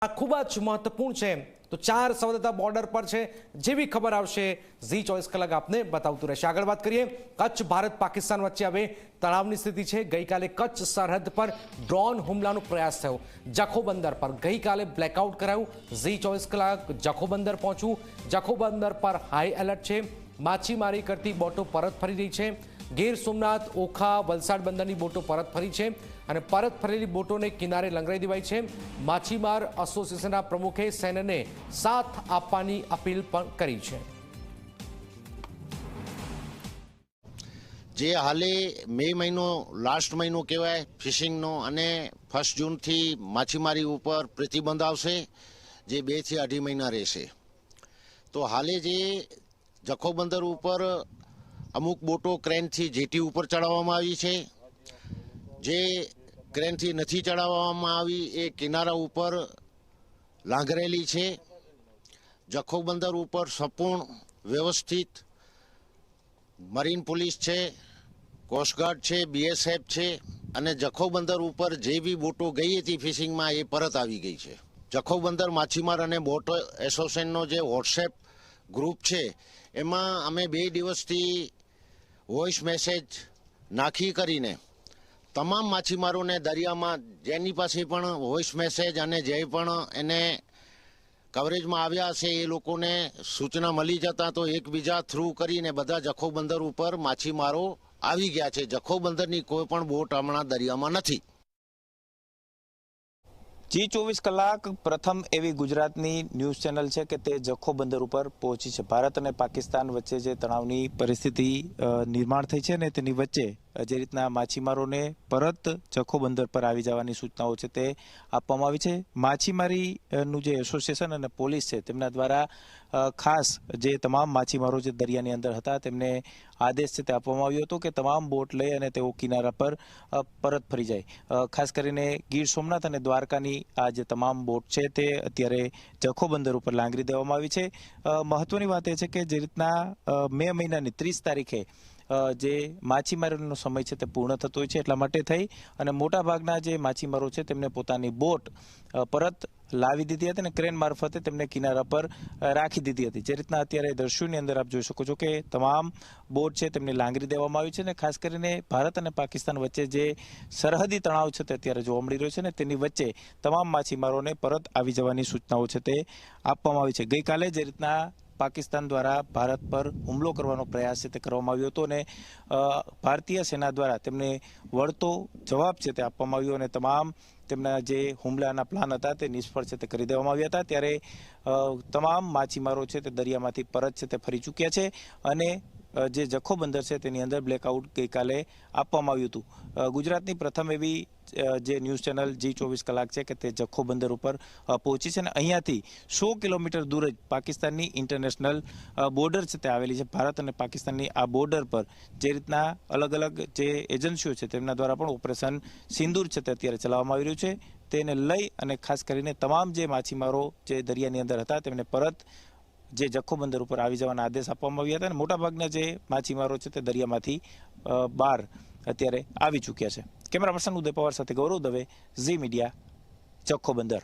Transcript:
આ ખૂબ જ મહત્વપૂર્ણ છે। તો 4 સંવાદદાતા બોર્ડર પર છે। જેવી ખબર આવશે ઝી 24 કલાક આપને બતાવતું રહેશે। આગળ વાત કરીએ, કચ્છ ભારત પાકિસ્તાન વચ્ચે હવે તણાવની સ્થિતિ છે। ગઈકાલે કચ્છ સરહદ પર ડ્રોન હુમલાનો પ્રયાસ થયો। જખો બંદર પર ગઈકાલે બ્લેકઆઉટ કરાયું। ઝી 24 કલાક જખો બંદર પહોંચ્યું। જખો બંદર પર હાઈ એલર્ટ છે। માછીમારી કરતી બોટો પરત ફરી રહી છે। ગીર સોમનાથ, ઓખા, વલસાડ બંદરની બોટો પરત ફરી છે અને પરત ફરેલી બોટોને કિનારે લંગરાઈ દેવાઈ છે। માછીમાર એસોસિએશનના પ્રમુખે સૈન્યને સાથ આપવાની અપીલ પણ કરી છે। જે હાલે મે મહિનો લાસ્ટ મહિનો કહેવાય ફિશિંગનો અને 1 જૂનથી માછીમારી ઉપર પ્રતિબંધ આવશે, જે 2 થી 2.5 મહિના રહેશે। તો હાલે જે જખો બંદર ઉપર અમુક બોટો ક્રેનથી જેટી ઉપર ચડાવવામાં આવી છે। જે ક્રેનથી નથી ચડાવવામાં આવી એ કિનારા ઉપર લાંગરેલી છે। જખો બંદર ઉપર સંપૂર્ણ વ્યવસ્થિત મરીન પોલીસ છે, કોસ્ટગાર્ડ છે, બીએસએફ છે અને જખો બંદર ઉપર જે બી બોટો ગઈ હતી ફિશિંગમાં એ પરત આવી ગઈ છે। જખો બંદર માછીમાર અને બોટ એસોસિએશનનો જે વોટ્સએપ ગ્રુપ છે એમાં અમે 2 દિવસથી વોઇસ મેસેજ નાખી કરીને તમામ માછીમારોને દરિયામાં જેની પાસે પણ વોઇસ મેસેજ અને જે પણ એને કવરેજમાં આવ્યા છે એ લોકોને સૂચના મળી જતા તો એકબીજા થ્રુ કરીને બધા જખો બંદર ઉપર માછીમારો આવી ગયા છે। જખો બંદરની કોઈ પણ બોટ હમણાં દરિયામાં નથી। જી 24 કલાક પ્રથમ એવી ગુજરાતની ન્યૂઝ ચેનલ છે કે તે જખો બંદર ઉપર પહોંચી છે। ભારત અને પાકિસ્તાન વચ્ચે જે તણાવની પરિસ્થિતિ નિર્માણ થઈ છે ને તેની વચ્ચે જે રીતના માછીમારોને પરત જખો બંદર પર આવી જવાની સૂચનાઓ છે તે આપવામાં આવી છે। માછીમારીનું જે એસોસિએશન અને પોલીસ છે તેમના દ્વારા ખાસ જે તમામ માછીમારો જે દરિયાની અંદર હતા તેમને આદેશ છે તે આપવામાં આવ્યો હતો કે તમામ બોટ લઈ અને તેઓ કિનારા પર પરત ફરી જાય। ખાસ કરીને ગીર સોમનાથ અને દ્વારકાની આ જે તમામ બોટ છે તે અત્યારે જખો બંદર ઉપર લાંગરી દેવામાં આવી છે। મહત્વની વાત એ છે કે જે રીતના મે મહિનાની 30 તારીખે જે માછીમારીનો સમય છે તે પૂર્ણ થતો હોય છે, એટલા માટે થઈ અને મોટાભાગના જે માછીમારો છે તેમને પોતાની બોટ પરત લાવી દીધી હતી અને ક્રેન મારફતે તેમને કિનારા પર રાખી દીધી હતી। જે રીતના અત્યારે દ્રશ્યોની અંદર આપ જોઈ શકો છો કે તમામ બોટ છે તેમને લાંગરી દેવામાં આવી છે અને ખાસ કરીને ભારત અને પાકિસ્તાન વચ્ચે જે સરહદી તણાવ છે તે અત્યારે જોવા મળી રહ્યો છે ને તેની વચ્ચે તમામ માછીમારોને પરત આવી જવાની સૂચનાઓ છે તે આપવામાં આવી છે। ગઈકાલે જે રીતના પાકિસ્તાન દ્વારા ભારત પર હુમલો કરવાનો પ્રયાસ છે તે કરવામાં આવ્યો હતો અને ભારતીય સેના દ્વારા તેમને વળતો જવાબ છે તે આપવામાં આવ્યો અને તમામ તેમના જે હુમલાના પ્લાન હતા તે નિષ્ફળ છે તે કરી દેવામાં આવ્યા હતા। ત્યારે તમામ માછીમારો છે તે દરિયામાંથી પરત છે તે ફરી ચૂક્યા છે અને જે જખો બંદર છે તેની અંદર બ્લેકઆઉટ ગઈકાલે આપવામાં આવ્યું હતું। ગુજરાતની પ્રથમ એવી જે ન્યૂઝ ચેનલ જી 24 કલાક છે કે તે જખો બંદર ઉપર પહોંચી છે અને અહીંયાથી 100 કિલોમીટર દૂર જ પાકિસ્તાનની ઇન્ટરનેશનલ બોર્ડર છે તે આવેલી છે। ભારત અને પાકિસ્તાનની આ બોર્ડર પર જે રીતના અલગ અલગ જે એજન્સીઓ છે તેમના દ્વારા પણ ઓપરેશન સિંદૂર છે તે અત્યારે ચલાવવામાં આવી રહ્યું છે। તેને લઈ અને ખાસ કરીને તમામ જે માછીમારો જે દરિયાની અંદર હતા તેમને પરત જે જખો બંદર ઉપર આવી જવાના આદેશ આપવામાં આવ્યા હતા અને મોટાભાગના જે માછીમારો છે તે દરિયામાંથી બહાર અત્યારે આવી ચૂક્યા છે। કેમેરા પર્સન ઉદય પવાર સાથે ગૌરવ દવે, ઝી મીડિયા, જખો બંદર।